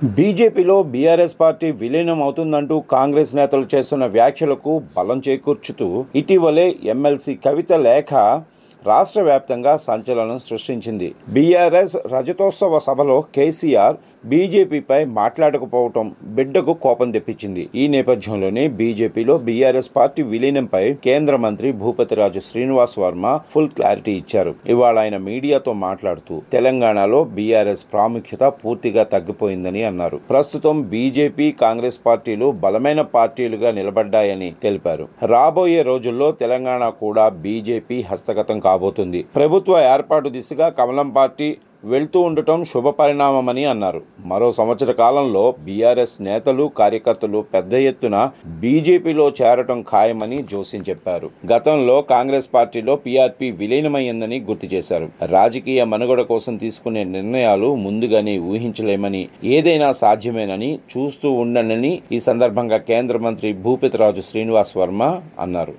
బీజేపీలో BRS party విలీనం అవుతుందంటూ కాంగ్రెస్ నేతలు చేస్తున్న వ్యాఖ్యలకు బలం చేకూర్చుతూ ఇటీవలే ఎమ్మెల్సీ కవిత లేఖ రాష్ట్ర వ్యాప్తంగా సంచలనం సృష్టించింది. బీఆర్ఎస్ రజతోత్సవ సభలో కేసీఆర్ బీజేపీపై మాట్లాడకపోవటం బిడ్డకు కోపం తెప్పించింది. ఈ నేపథ్యంలోనే బీజేపీలో బీఆర్ఎస్ పార్టీ విలీనంపై కేంద్ర మంత్రి భూపతిరాజు శ్రీనివాస్ వర్మ ఫుల్ క్లారిటీ ఇచ్చారు. ఇవాళ ఆయన మీడియాతో మాట్లాడుతూ తెలంగాణలో బీఆర్ఎస్ ప్రాముఖ్యత పూర్తిగా తగ్గిపోయిందని అన్నారు. ప్రస్తుతం బీజేపీ, కాంగ్రెస్ పార్టీలు బలమైన పార్టీలుగా నిలబడ్డాయని తెలిపారు. రాబోయే రోజుల్లో తెలంగాణ కూడా బీజేపీ హస్తగతం కాబోతుంది. ప్రభుత్వ ఏర్పాటు దిశగా కమలం పార్టీ వెళ్తూ ఉండటం శుభపరిణామమని అన్నారు. మరో సంవత్సర కాలంలో బీఆర్ఎస్ నేతలు, కార్యకర్తలు పెద్ద ఎత్తున బీజేపీలో చేరటం ఖాయమని జోస్యం చెప్పారు. గతంలో కాంగ్రెస్ పార్టీలో పీఆర్పీ విలీనమైందని గుర్తు చేశారు. రాజకీయ మనుగడ కోసం తీసుకునే నిర్ణయాలు ముందుగానే ఊహించలేమని, ఏదైనా సాధ్యమేనని చూస్తూ ఉండనని ఈ సందర్భంగా కేంద్ర మంత్రి భూపతిరాజు శ్రీనివాస్ వర్మ అన్నారు.